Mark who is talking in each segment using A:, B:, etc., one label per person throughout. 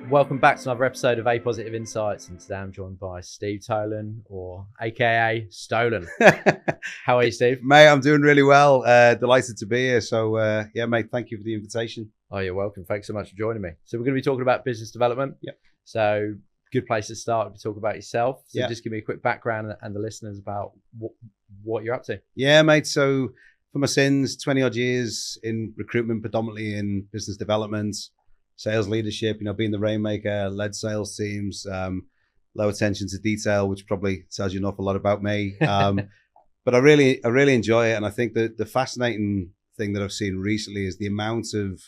A: Welcome back to another episode of A Positive Insights, and today I'm joined by Steve Tolen, or AKA Stolen. How are you, Steve?
B: Mate, I'm doing really well. Delighted to be here. So, yeah, mate, thank you for the invitation.
A: Oh, you're welcome. Thanks so much for joining me. So we're going to be talking about business development.
B: Yep.
A: So good place to start to talk about yourself. So
B: Yeah.
A: just give me a quick background and the listeners about what you're up to.
B: Yeah, mate. So for my sins, 20 odd years in recruitment, predominantly in business development, sales leadership, being the rainmaker, led sales teams, low attention to detail, which probably tells you an awful lot about me. But I really enjoy it. And I think that the fascinating thing that I've seen recently is the amount of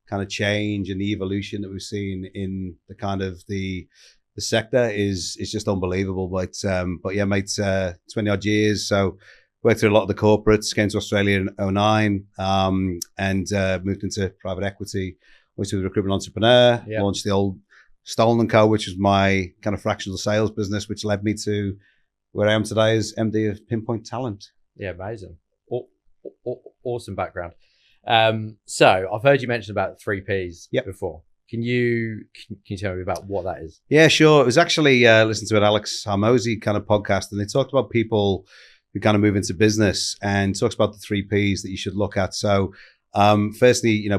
B: kind of change and the evolution that we've seen in the kind of the sector is just unbelievable. But yeah, mate, 20 odd years. So worked through a lot of the corporates, came to Australia in 2009, and moved into private equity. Was a recruitment entrepreneur, launched the old Tolen Co, which was my kind of fractional sales business, which led me to where I am today as MD of Pinpoint Talent.
A: Yeah, amazing. Awesome background. So I've heard you mention about 3Ps before. Can you tell me about what that is?
B: Yeah, sure. It was actually listening to an Alex Harmozy kind of podcast, and they talked about people who kind of move into business and talks about the 3Ps that you should look at. So firstly, the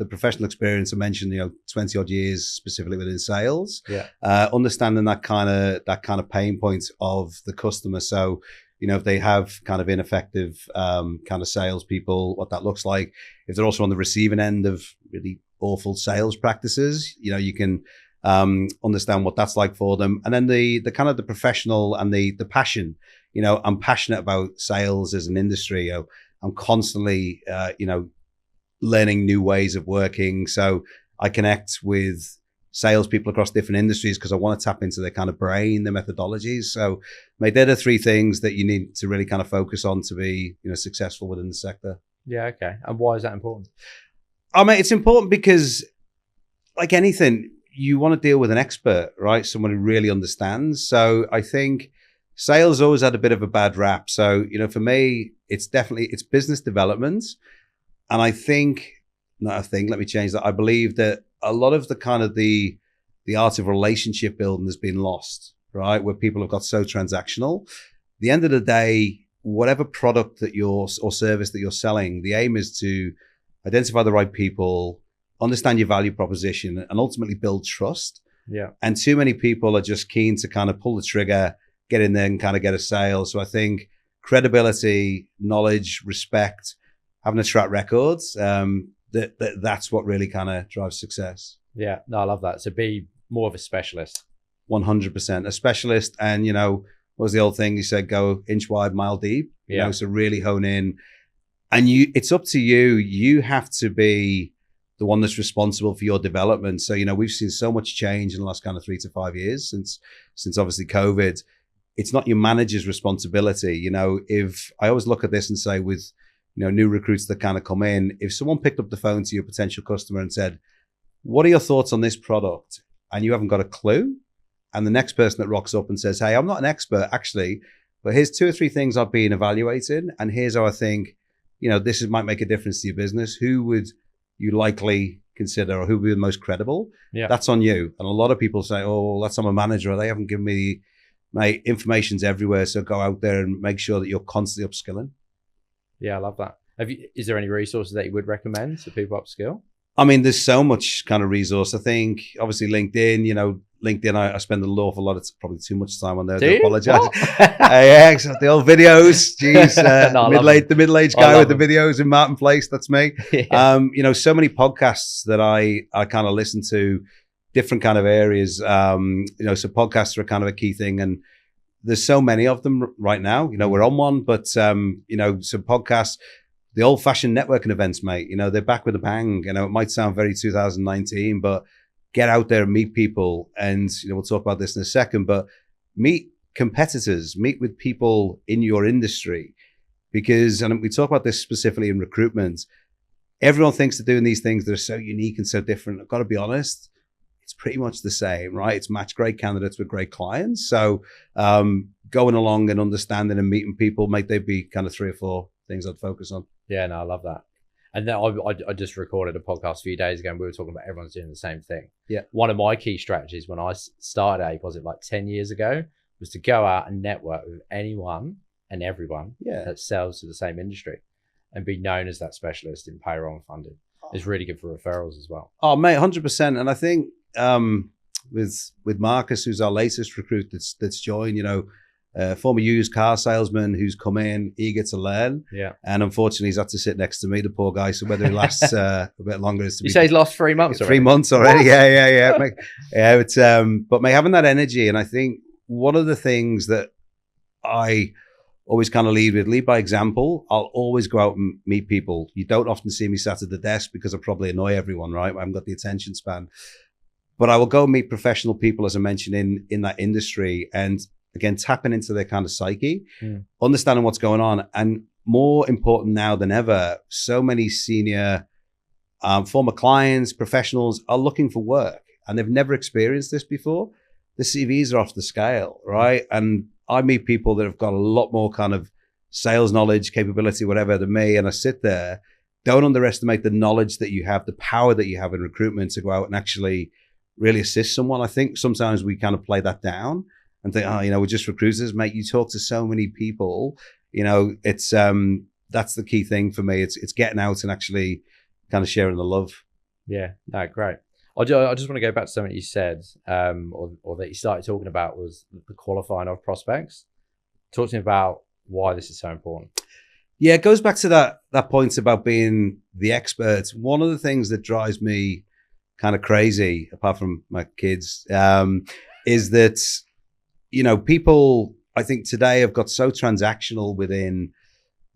B: professional experience. I mentioned, 20 odd years specifically within sales.
A: Yeah.
B: Understanding that kind of pain point of the customer. So, if they have kind of ineffective kind of salespeople, what that looks like. If they're also on the receiving end of really awful sales practices, you can understand what that's like for them. And then the kind of the professional and the passion. I'm passionate about sales as an industry. I'm constantly, learning new ways of working. So I connect with salespeople across different industries because I want to tap into their kind of brain, their methodologies. So, mate, they're the three things that you need to really kind of focus on to be, successful within the sector.
A: Yeah. Okay. And why is that important?
B: I mean, it's important because, like anything, you want to deal with an expert, right? Someone who really understands. So I think sales always had a bit of a bad rap. So, for me, it's business development. And let me change that. I believe that a lot of the kind of the art of relationship building has been lost, right? Where people have got so transactional. At the end of the day, whatever product that or service that you're selling, the aim is to identify the right people, understand your value proposition, and ultimately build trust.
A: Yeah.
B: And too many people are just keen to kind of pull the trigger, get in there and kind of get a sale. So I think credibility, knowledge, respect, having a track record, that's what really kind of drives success.
A: Yeah, no, I love that. So be more of a specialist.
B: 100%. A specialist. And, what was the old thing? You said, go inch wide, mile deep. So really hone in. And it's up to you. You have to be the one that's responsible for your development. So, we've seen so much change in the last kind of 3 to 5 years since obviously COVID. It's not your manager's responsibility. If I always look at this and say with, new recruits that kind of come in, if someone picked up the phone to your potential customer and said, what are your thoughts on this product? And you haven't got a clue. And the next person that rocks up and says, hey, I'm not an expert actually, but here's 2 or 3 things I've been evaluating. And here's how I think, might make a difference to your business. Who would you likely consider, or who would be the most credible?
A: Yeah.
B: That's on you. And a lot of people say, oh, well, that's on my manager, or they haven't given me my information's everywhere. So go out there and make sure that you're constantly upskilling. Yeah,
A: I love that. Is there any resources that you would recommend to people upskill?
B: I mean, there's so much kind of resource. I think obviously LinkedIn, I spend an awful lot of, probably too much time on there. I apologize. Yeah, the old videos. Jeez, the middle-aged guy with the videos in Martin Place. That's me. Yeah. So many podcasts that I kind of listen to, different kind of areas. So podcasts are kind of a key thing, and there's so many of them right now. We're on one, but some podcasts. The old-fashioned networking events, mate, they're back with a bang. It might sound very 2019, but get out there and meet people. And, we'll talk about this in a second, but meet competitors, meet with people in your industry. Because, and we talk about this specifically in recruitment, everyone thinks they're doing these things that are so unique and so different. I've got to be honest, it's pretty much the same, right? It's match great candidates with great clients. So going along and understanding and meeting people, they'd be kind of 3 or 4 things I'd focus on.
A: Yeah, no, I love that. And then I just recorded a podcast a few days ago and we were talking about everyone's doing the same thing.
B: Yeah.
A: One of my key strategies when I started APOSIT like 10 years ago was to go out and network with anyone and everyone that sells to the same industry and be known as that specialist in payroll and funding. It's really good for referrals as well.
B: Oh, mate, 100%. And I think with Marcus, who's our latest recruit that's joined, former used car salesman who's come in eager to learn.
A: Yeah.
B: And unfortunately, he's had to sit next to me, the poor guy. So whether he lasts a bit longer is to be...
A: You say he's lost 3 months already?
B: 3 months already. What? Yeah. But mate, having that energy, and I think one of the things that I always kind of lead by example. I'll always go out and meet people. You don't often see me sat at the desk because I probably annoy everyone, right? I haven't got the attention span. But I will go and meet professional people, as I mentioned, in that industry, and again, tapping into their kind of psyche, understanding what's going on. And more important now than ever, so many senior former clients, professionals are looking for work and they've never experienced this before. The CVs are off the scale, right? And I meet people that have got a lot more kind of sales knowledge, capability, whatever, than me. And I sit there. Don't underestimate the knowledge that you have, the power that you have in recruitment to go out and actually really assist someone. I think sometimes we kind of play that down and think, we're just recruiters, mate. You talk to so many people, it's, that's the key thing for me. It's getting out and actually kind of sharing the love.
A: Yeah, no, great. I just want to go back to something you said, or that you started talking about, was the qualifying of prospects. Talk to me about why this is so important.
B: Yeah, it goes back to that point about being the expert. One of the things that drives me kind of crazy, apart from my kids, is that, people, I think today have got so transactional within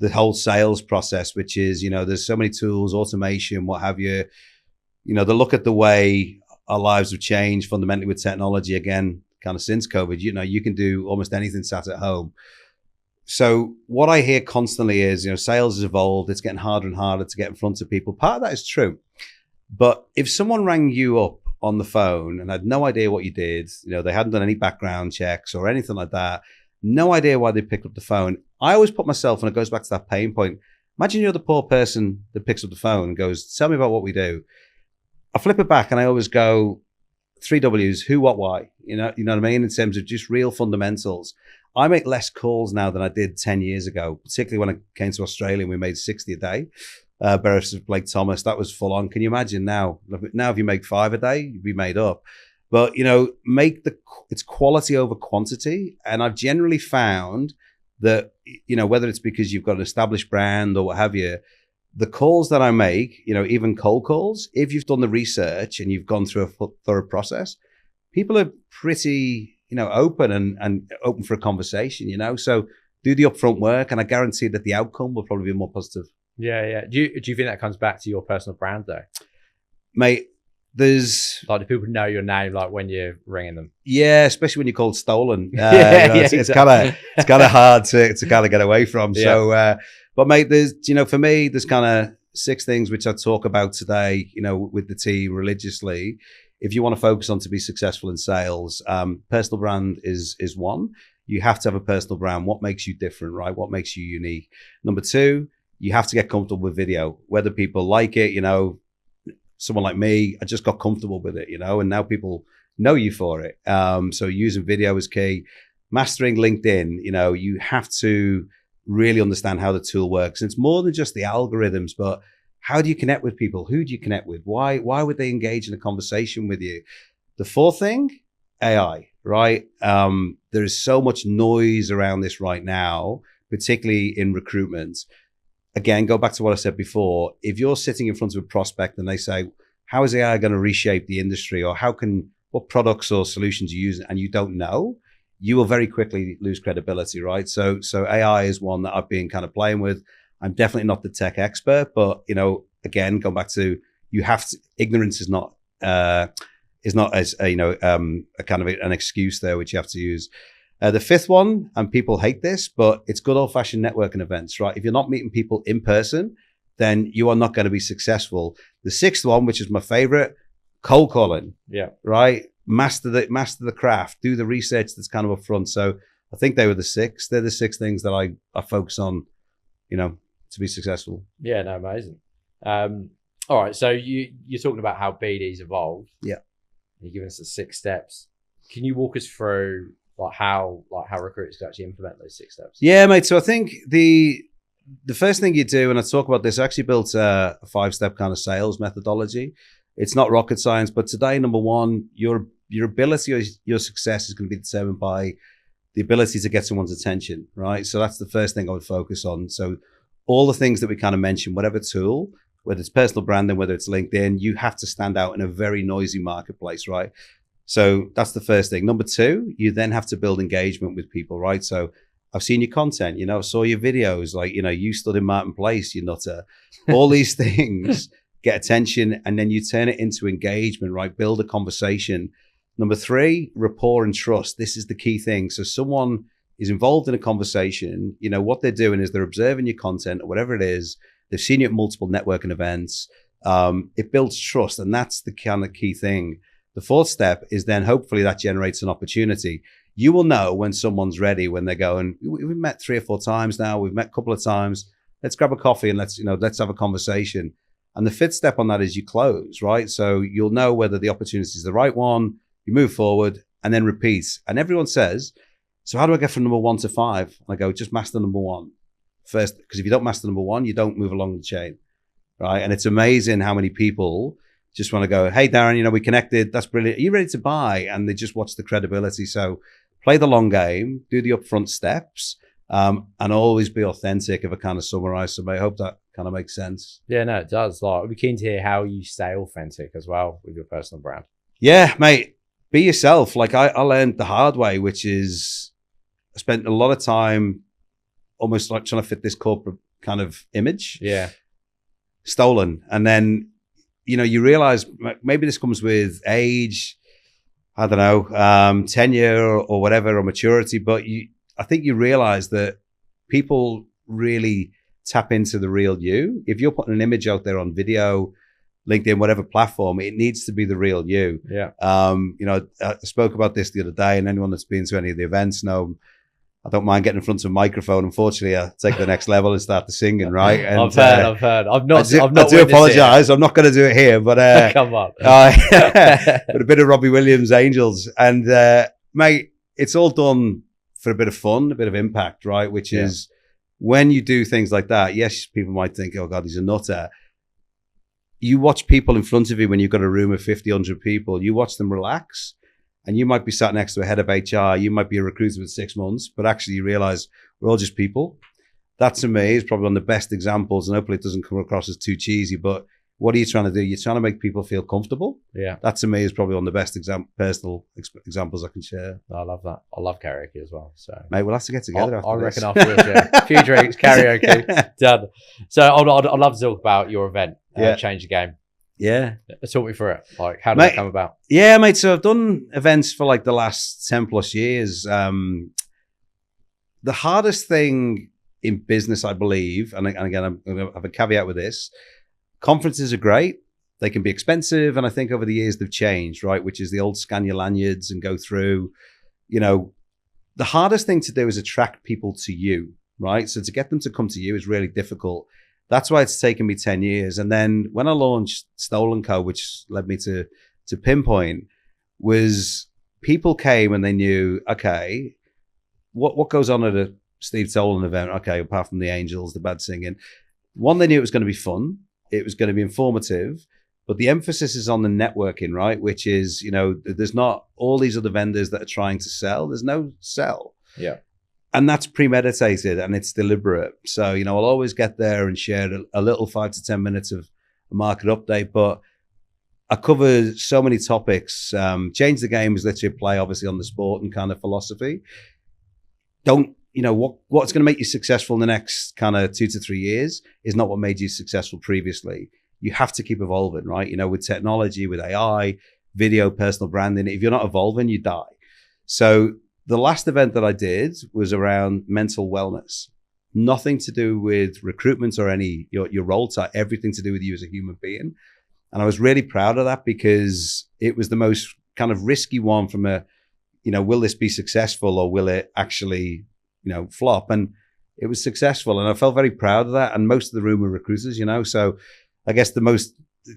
B: the whole sales process, which is, there's so many tools, automation, what have you. They look at the way our lives have changed fundamentally with technology, again, kind of since COVID. You can do almost anything sat at home. So what I hear constantly is, sales has evolved. It's getting harder and harder to get in front of people. Part of that is true. But if someone rang you up on the phone and had no idea what you did, they hadn't done any background checks or anything like that, no idea why they picked up the phone. I always put myself, and it goes back to that pain point. Imagine you're the poor person that picks up the phone and goes, tell me about what we do. I flip it back and I always go, 3 W's, who, what, why, you know what I mean? In terms of just real fundamentals. I make less calls now than I did 10 years ago, particularly when I came to Australia and we made 60 a day. Barrister Blake Thomas, that was full on. Can you imagine now? Now, if you make 5 a day, you'd be made up. But, it's quality over quantity. And I've generally found that, whether it's because you've got an established brand or what have you, the calls that I make, even cold calls, if you've done the research and you've gone through a thorough process, people are pretty, open and open for a conversation, So do the upfront work, and I guarantee that the outcome will probably be more positive.
A: Yeah. Do you think that comes back to your personal brand though?
B: Mate, there's...
A: Like, do people know your name, like, when you're ringing them?
B: Yeah, especially when you're called Stolen. It's kind of hard to kind of get away from. Yeah. So, but mate, there's, for me, there's kind of 6 things which I talk about today, with the team religiously. If you want to focus on to be successful in sales, personal brand is one. You have to have a personal brand. What makes you different, right? What makes you unique? Number 2, you have to get comfortable with video, whether people like it, someone like me, I just got comfortable with it, and now people know you for it. So using video is key. Mastering LinkedIn, you have to really understand how the tool works. And it's more than just the algorithms, but how do you connect with people? Who do you connect with? Why would they engage in a conversation with you? The 4th thing, AI, right? There is so much noise around this right now, particularly in recruitment. Again, go back to what I said before. If you're sitting in front of a prospect and they say, how is AI going to reshape the industry, or what products or solutions you use, and you don't know, you will very quickly lose credibility, right? So AI is one that I've been kind of playing with. I'm definitely not the tech expert, but, again, going back to, ignorance is not as a kind of an excuse there, which you have to use. The 5th one, and people hate this, but it's good old fashioned networking events, right? If you're not meeting people in person, then you are not going to be successful. The 6th one, which is my favorite, cold calling. Yeah. Right. Master the craft, do the research that's kind of upfront. So I think they're the 6 things that I focus on, to be successful.
A: Yeah, no, amazing. All right. So you're talking about how BD's evolved.
B: Yeah.
A: You're giving us the 6 steps. Can you walk us through how recruiters can actually implement those 6 steps?
B: Yeah, mate. So I think the first thing you do, and I talk about this, I actually built a 5-step kind of sales methodology. It's not rocket science, but today, number one, your ability or your success is going to be determined by the ability to get someone's attention, right? So that's the first thing I would focus on. So all the things that we kind of mentioned, whatever tool, whether it's personal branding, whether it's LinkedIn, you have to stand out in a very noisy marketplace, right? So that's the first thing. Number 2, you then have to build engagement with people, right? So I've seen your content, saw your videos, like, you stood in Martin Place, you nutter. All these things get attention, and then you turn it into engagement, right? Build a conversation. Number 3, rapport and trust. This is the key thing. So someone is involved in a conversation, what they're doing is they're observing your content or whatever it is. They've seen you at multiple networking events. It builds trust, and that's the kind of key thing. The 4th step is then hopefully that generates an opportunity. You will know when someone's ready, when they're going, we've met 3 or 4 times now. We've met a couple of times. Let's grab a coffee and let's have a conversation. And the 5th step on that is you close, right? So you'll know whether the opportunity is the right one. You move forward and then repeat. And everyone says, so how do I get from number 1 to 5? And I go, just master number 1 first. Because if you don't master number 1, you don't move along the chain, right? And it's amazing how many people just want to go, hey, Darren, we connected. That's brilliant. Are you ready to buy? And they just watch the credibility. So play the long game, do the upfront steps, and always be authentic if I kind of summarize. So I hope that kind of makes sense.
A: Yeah, no, it does. I'd be keen to hear how you stay authentic as well with your personal brand.
B: Yeah, mate, be yourself. Like I learned the hard way, which is I spent a lot of time almost like trying to fit this corporate kind of image.
A: Yeah.
B: Stolen. And then, you realize maybe this comes with age, I don't know, tenure or whatever, or maturity. But I think you realize that people really tap into the real you. If you're putting an image out there on video, LinkedIn, whatever platform, it needs to be the real you.
A: Yeah.
B: I spoke about this the other day, and anyone that's been to any of the events know I don't mind getting in front of a microphone. Unfortunately, I take the next level and start the singing, right? And,
A: I've heard. I
B: do apologize. I'm not going to do it here, but
A: come on.
B: But a bit of Robbie Williams, Angels, and mate, it's all done for a bit of fun, a bit of impact, right? Which is when you do things like that. Yes, people might think, "Oh God, he's a nutter." You watch people in front of you when you've got a room of 50, 100 people. You watch them relax. And you might be sat next to a head of HR. You might be a recruiter with 6 months, but actually you realize we're all just people. That to me is probably one of the best examples. And hopefully it doesn't come across as too cheesy, but what are you trying to do? You're trying to make people feel comfortable.
A: Yeah.
B: That to me is probably one of the best personal examples I can share.
A: I love that. I love karaoke as well. So
B: mate, we'll have to get together
A: I reckon afterwards, a few drinks, karaoke, done. So I'd love to talk about your event, Change the Game.
B: Yeah.
A: Talk me through it. Like, how did it come about?
B: Yeah, mate. So I've done events for like the last 10 plus years. The hardest thing in business, I believe, and again, I'm going to have a caveat with this, conferences are great. They can be expensive. And I think over the years they've changed, right? Which is the old scan your lanyards and go through, the hardest thing to do is attract people to you, right? So to get them to come to you is really difficult. That's why it's taken me 10 years. And then when I launched Tolen Co., which led me to Pinpoint, was people came and they knew, okay, what goes on at a Steve Tolen event? Okay, apart from the Angels, the bad singing. One, they knew it was going to be fun. It was going to be informative. But the emphasis is on the networking, right? Which is, there's not all these other vendors that are trying to sell. There's no sell.
A: Yeah.
B: And that's premeditated and it's deliberate. So, I'll always get there and share a little 5 to 10 minutes of a market update, but I cover so many topics. Change the Game is literally a play, obviously, on the sport and kind of philosophy. What's going to make you successful in the next kind of 2 to 3 years is not what made you successful previously. You have to keep evolving, right? With technology, with AI, video, personal branding. If you're not evolving, you die. So the last event that I did was around mental wellness. Nothing to do with recruitment or your role type, everything to do with you as a human being. And I was really proud of that because it was the most kind of risky one from will this be successful or will it actually, flop? And it was successful. And I felt very proud of that. And most of the room were recruiters, so I guess the most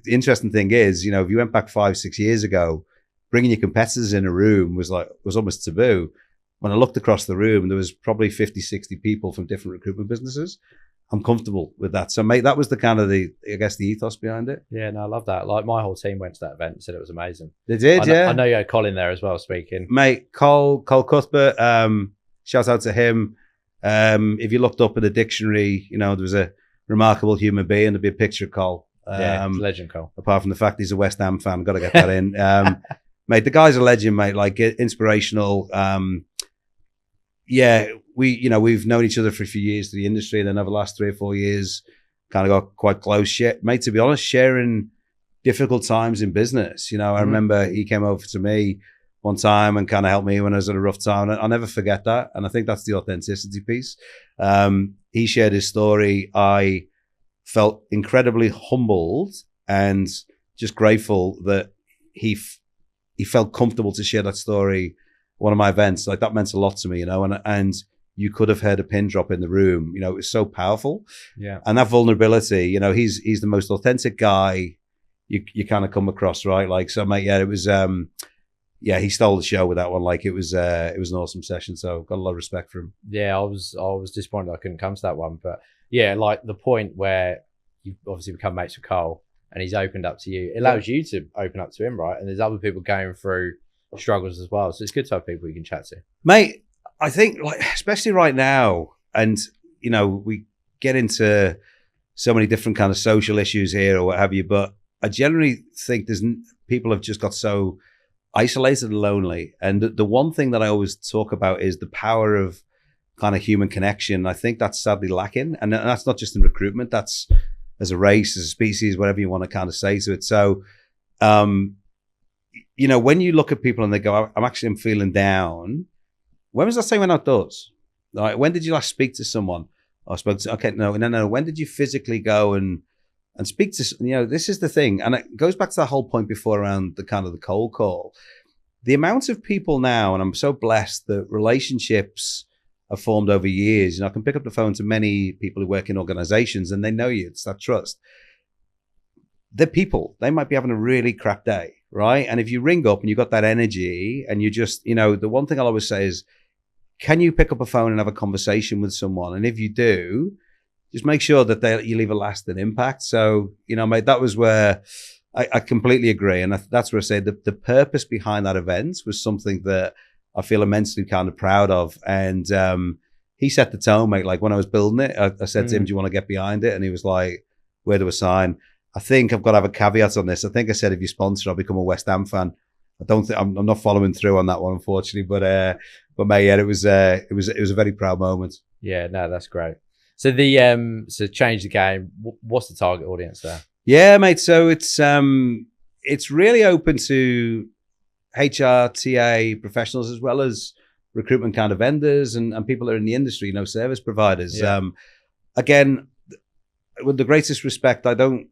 B: interesting thing is, if you went back 5-6 years ago, bringing your competitors in a room was almost taboo. When I looked across the room, there was probably 50-60 people from different recruitment businesses. I'm comfortable with that. So, mate, that was the kind of the ethos behind it.
A: Yeah, no, I love that. Like, my whole team went to that event and said it was amazing.
B: They did, yeah.
A: I know you had Colin there as well speaking.
B: Mate, Cole Cuthbert, shout out to him. If you looked up in the dictionary, there was a remarkable human being. There'd be a picture of Cole.
A: Legend Cole.
B: Apart from the fact he's a West Ham fan, got to get that in. Mate, the guy's a legend, mate. Like, inspirational. We've known each other for a few years through the industry, and then over the last 3 or 4 years, kind of got quite close. Mate, to be honest, sharing difficult times in business. I remember he came over to me one time and kind of helped me when I was at a rough time. I'll never forget that. And I think that's the authenticity piece. He shared his story. I felt incredibly humbled and just grateful that he felt comfortable to share that story. One of my events, like, that meant a lot to me, and you could have heard a pin drop in the room. It was so powerful.
A: Yeah.
B: And that vulnerability, he's the most authentic guy you kind of come across, right? Like, so, mate, it was, he stole the show with that one. Like, it was an awesome session. So got a lot of respect for him.
A: Yeah, I was disappointed I couldn't come to that one, but yeah, like the point where you obviously become mates with Cole and he's opened up to you, it allows you to open up to him, right? And there's other people going through struggles as well, so it's good to have people you can chat to,
B: mate. I think, like, especially right now, and we get into so many different kind of social issues here or what have you, but I generally think people have just got so isolated and lonely, and the one thing that I always talk about is the power of kind of human connection. I think that's sadly lacking, and that's not just in recruitment, that's as a race, as a species, whatever you want to kind of say to it. So when you look at people and they go, I'm feeling down. When was that time you went outdoors? Like, when did you last speak to someone? I spoke to, okay, no. When did you physically go and speak to, this is the thing. And it goes back to that whole point before around the kind of the cold call. The amount of people now, and I'm so blessed that relationships are formed over years. I can pick up the phone to many people who work in organizations and they know you. It's that trust. They're people. They might be having a really crap day, right? And if you ring up and you got that energy and you just, the one thing I'll always say is, can you pick up a phone and have a conversation with someone? And if you do, just make sure that you leave a lasting impact. So, mate, that was where I completely agree. And that's where I say the purpose behind that event was something that I feel immensely kind of proud of. And he set the tone, mate. Like, when I was building it, I said to him, do you want to get behind it? And he was like, where do I sign? I think I've got to have a caveat on this. I think I said, if you sponsor, I'll become a West Ham fan. I don't think I'm not following through on that one, unfortunately. But mate, yeah, it was a very proud moment.
A: Yeah, no, that's great. So so change the game. What's the target audience there?
B: Yeah, mate. So it's really open to HR, TA professionals, as well as recruitment kind of vendors and people that are in the industry, service providers. Yeah. Again, with the greatest respect, I don't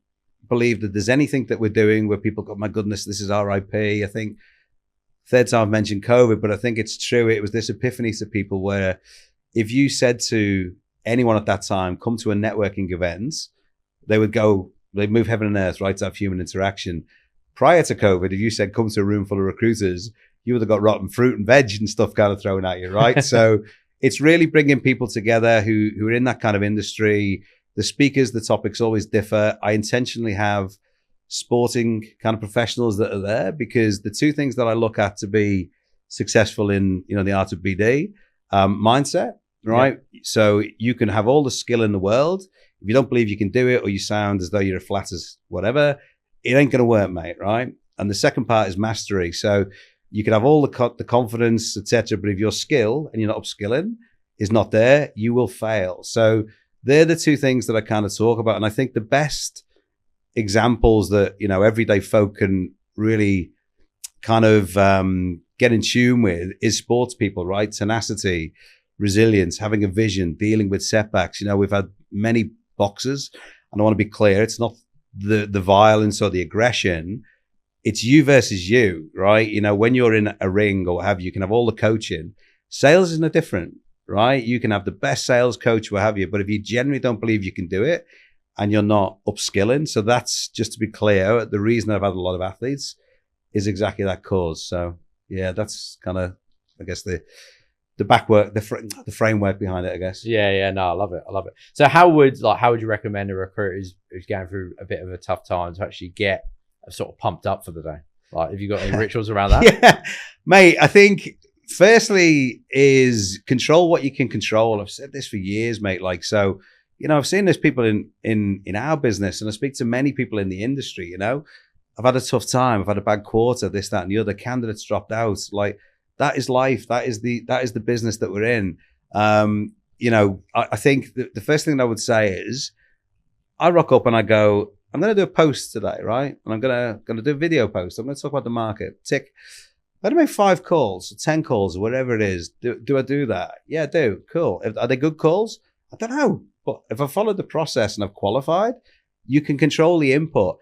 B: believe that there's anything that we're doing where people go, my goodness, this is RIP. I think third time I've mentioned COVID, but I think it's true. It was this epiphany to people where if you said to anyone at that time, come to a networking event, they'd move heaven and earth, right, to have human interaction. Prior to COVID, if you said, come to a room full of recruiters, you would have got rotten fruit and veg and stuff kind of thrown at you, right? So it's really bringing people together who are in that kind of industry. The speakers, the topics always differ. I intentionally have sporting kind of professionals that are there because the two things that I look at to be successful in, the art of BD, mindset, right? Yeah. So you can have all the skill in the world. If you don't believe you can do it, or you sound as though you're a flat as whatever, it ain't going to work, mate, right? And the second part is mastery. So you can have all the confidence, etc., but if your skill and you're not upskilling is not there, you will fail. So they're the two things that I kind of talk about. And I think the best examples that, everyday folk can really kind of get in tune with is sports people, right? Tenacity, resilience, having a vision, dealing with setbacks. We've had many boxers, and I want to be clear, it's not the violence or the aggression. It's you versus you, right? When you're in a ring or what have you, you can have all the coaching. Sales is no different, right? You can have the best sales coach, what have you, but if you genuinely don't believe you can do it, and you're not upskilling. So that's, just to be clear, the reason I've had a lot of athletes is exactly that cause. So yeah, that's kind of, I guess, the backwork, the framework behind it, I guess.
A: Yeah, no, I love it. So how would you recommend a recruiter who's going through a bit of a tough time to actually get sort of pumped up for the day? Like, have you got any rituals around that?
B: Yeah, mate, I think firstly is control what you can control. I've said this for years, mate. Like, so, I've seen this people in our business, and I speak to many people in the industry. I've had a tough time. I've had a bad quarter, this, that, and the other. Candidates dropped out. Like, that is life. That is the business that we're in. I think the first thing that I would say is, I rock up and I go, I'm going to do a post today, right? And I'm going to do a video post. I'm going to talk about the market. Tick. I'm going to make 5 calls, 10 calls, or whatever it is. Do I do that? Yeah, I do. Cool. Are they good calls? I don't know. But if I followed the process and I've qualified, you can control the input.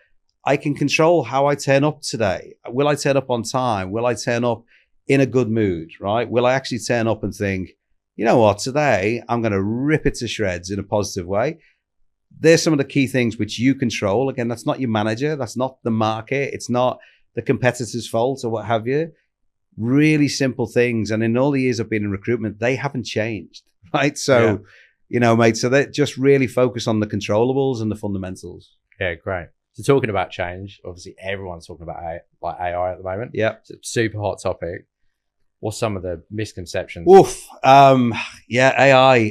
B: I can control how I turn up today. Will I turn up on time? Will I turn up in a good mood, right? Will I actually turn up and think, you know what, today I'm going to rip it to shreds in a positive way? There's some of the key things which you control. Again, that's not your manager. That's not the market. It's not the competitor's fault or what have you. Really simple things. And in all the years I've been in recruitment, they haven't changed, right? So, mate, so they just really focus on the controllables and the fundamentals.
A: Yeah, great. So talking about change, obviously everyone's talking about AI at the moment.
B: Yeah.
A: It's a super hot topic. What's some of the misconceptions?
B: Oof. AI.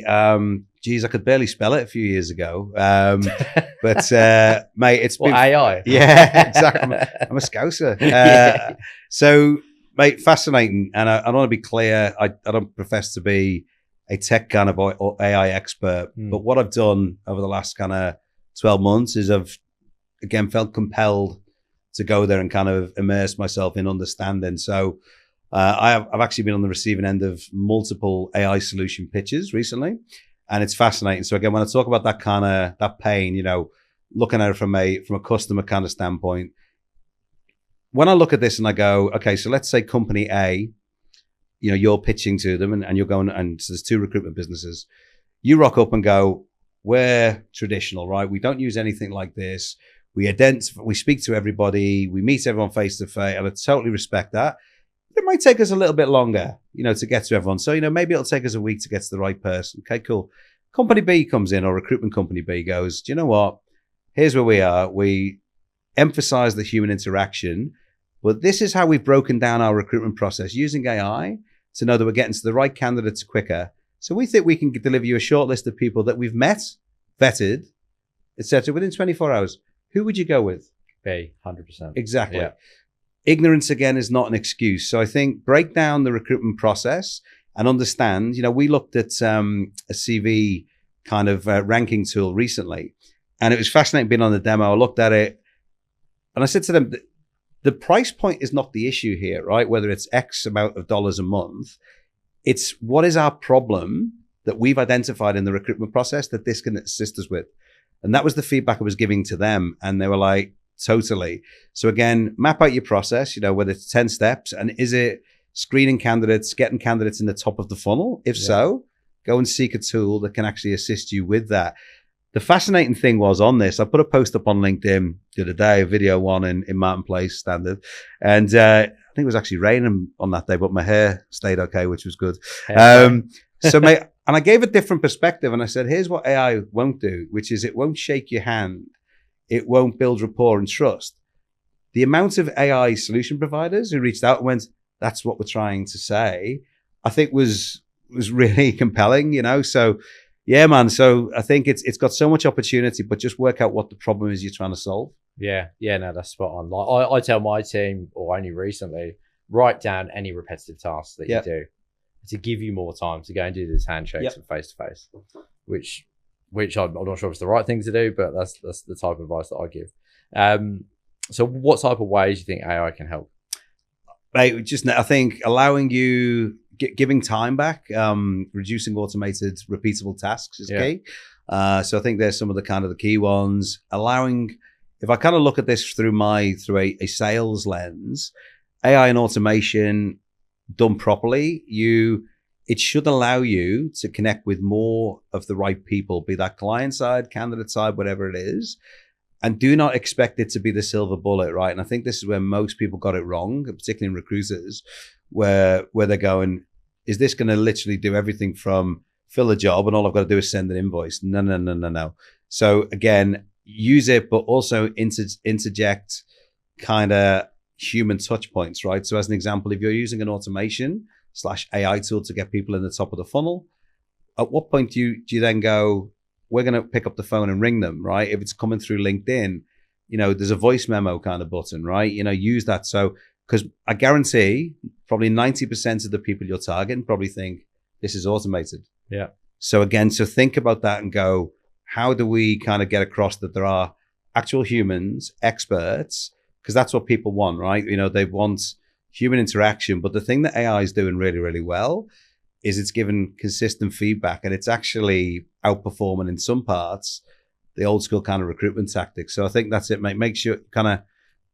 B: Geez, I could barely spell it a few years ago. But mate, it's been
A: AI.
B: Yeah, exactly. I'm a Scouser. So, mate, fascinating. And I want to be clear, I don't profess to be a tech kind of or AI expert, but what I've done over the last kind of 12 months is I've, again, felt compelled to go there and kind of immerse myself in understanding. So I've actually been on the receiving end of multiple AI solution pitches recently, and it's fascinating. So again, when I talk about that pain, looking at it from a customer kind of standpoint, when I look at this and I go, okay, so let's say company A, you're pitching to them and you're going, and so there's 2 recruitment businesses. You rock up and go, we're traditional, right? We don't use anything like this. We speak to everybody. We meet everyone face to face. And I totally respect that. It might take us a little bit longer, to get to everyone. So, maybe it'll take us a week to get to the right person. Okay, cool. Company B comes in, or recruitment company B goes, do you know what? Here's where we are. We emphasize the human interaction, but this is how we've broken down our recruitment process using AI to know that we're getting to the right candidates quicker. So we think we can deliver you a short list of people that we've met, vetted, etc. within 24 hours. Who would you go with?
A: B, 100%.
B: Exactly.
A: Yeah.
B: Ignorance, again, is not an excuse. So I think break down the recruitment process and understand, we looked at a CV kind of ranking tool recently, and it was fascinating being on the demo. I looked at it and I said to them, the price point is not the issue here, right? Whether it's X amount of dollars a month, it's what is our problem that we've identified in the recruitment process that this can assist us with. And that was the feedback I was giving to them. And they were like, totally. So again, map out your process, whether it's 10 steps, and is it screening candidates, getting candidates in the top of the funnel? If so, go and seek a tool that can actually assist you with that. The fascinating thing was on this, I put a post up on LinkedIn the other day, a video one in Martin Place standard. And I think it was actually raining on that day, but my hair stayed okay, which was good. So and I gave a different perspective, and I said, here's what AI won't do, which is it won't shake your hand. It won't build rapport and trust. The amount of AI solution providers who reached out and went, that's what we're trying to say, I think was really compelling, So yeah, man. So I think it's got so much opportunity, but just work out what the problem is you're trying to solve.
A: Yeah, no, that's spot on. Like I tell my team, or only recently, write down any repetitive tasks that you do to give you more time to go and do these handshakes and face to face, which I'm not sure if it's the right thing to do, but that's the type of advice that I give. So what type of ways do you think AI can help?
B: Mate, I think allowing you, giving time back, reducing automated repeatable tasks is key. So I think there's some of the key ones. Allowing, if I kind of look at this through a sales lens, AI and automation done properly, it should allow you to connect with more of the right people, be that client side, candidate side, whatever it is. And do not expect it to be the silver bullet, right? And I think this is where most people got it wrong, particularly in recruiters, where they're going, is this going to literally do everything from fill a job and all I've got to do is send an invoice? No. So again, use it, but also interject kind of human touch points, right? So as an example, if you're using an automation/AI tool to get people in the top of the funnel, at what point do you then go, we're going to pick up the phone and ring them, right? If it's coming through LinkedIn, there's a voice memo kind of button, right? Use that. So, because I guarantee probably 90% of the people you're targeting probably think this is automated.
A: Yeah.
B: So again, so think about that and go, how do we kind of get across that there are actual humans, experts, because that's what people want, right? They want human interaction. But the thing that AI is doing really, really well is it's given consistent feedback, and it's actually outperforming in some parts the old school kind of recruitment tactics. So I think that's it, mate. Make sure kind of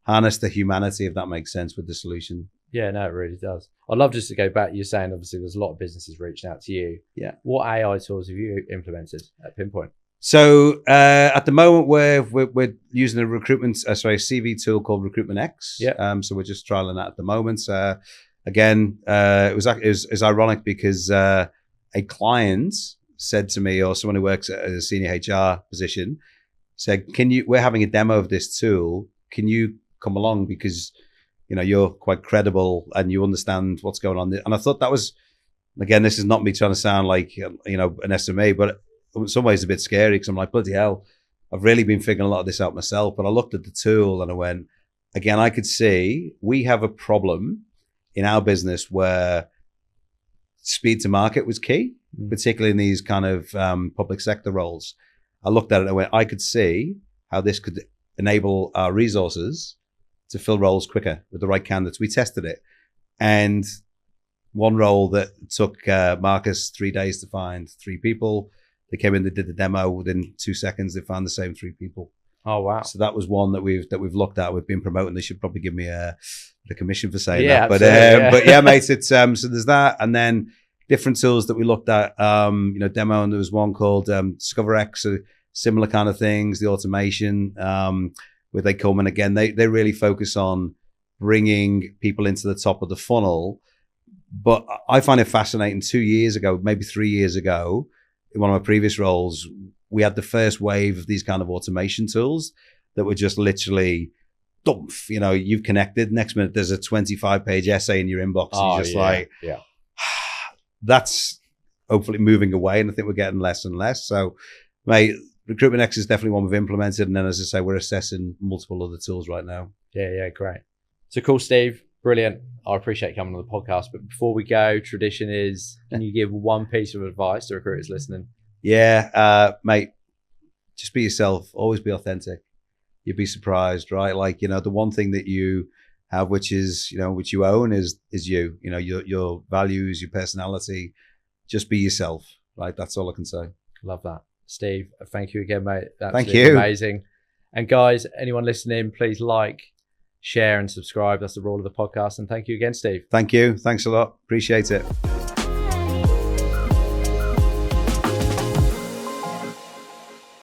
B: harness the humanity, if that makes sense, with the solution.
A: Yeah, no, it really does. I'd love just to go back. You're saying obviously there's a lot of businesses reaching out to you.
B: Yeah.
A: What AI tools have you implemented at Pinpoint?
B: So at the moment we're using a CV tool called Recruitment X.
A: Yeah.
B: So we're just trialing that at the moment. Again, it was ironic because a client said to me, or someone who works at a senior HR position, said, we're having a demo of this tool. Can you come along, because you're quite credible and you understand what's going on. And I thought that was, again, this is not me trying to sound like an SME, but in some ways a bit scary, because I'm like, bloody hell, I've really been figuring a lot of this out myself. But I looked at the tool and I went, again, I could see we have a problem in our business where speed to market was key, particularly in these kind of public sector roles. I looked at it and I went, I could see how this could enable our resources to fill roles quicker with the right candidates. We tested it. And one role that took Marcus 3 days to find 3 people, they came in, they did the demo. Within 2 seconds, they found the same 3 people.
A: Oh, wow.
B: So that was one that we've looked at. We've been promoting. They should probably give me the commission for saying
A: that.
B: But yeah, mate, it's so there's that. And then different tools that we looked at, demo, and there was one called DiscoverX, so similar kind of things, the automation, where they come, and again, they really focus on bringing people into the top of the funnel. But I find it fascinating. 2 years ago, maybe 3 years ago, in one of my previous roles, we had the first wave of these kind of automation tools that were just literally dumph, you've connected. Next minute, there's a 25-page essay in your inbox. And you're just that's hopefully moving away. And I think we're getting less and less. So, mate, Recruitment X is definitely one we've implemented. And then, as I say, we're assessing multiple other tools right now.
A: Yeah, great. So cool, Steve. Brilliant. I appreciate you coming on the podcast. But before we go, tradition is, can you give one piece of advice to recruiters listening?
B: Yeah, mate, just be yourself. Always be authentic. You'd be surprised, right? Like, the one thing that you have, which is, which you own is you, your values, your personality. Just be yourself, right? That's all I can say.
A: Love that. Steve, thank you again, mate.
B: Thank you.
A: Amazing. And guys, anyone listening, please like, share and subscribe. That's the role of the podcast. And thank you again, Steve.
B: Thank you. Thanks a lot. Appreciate it.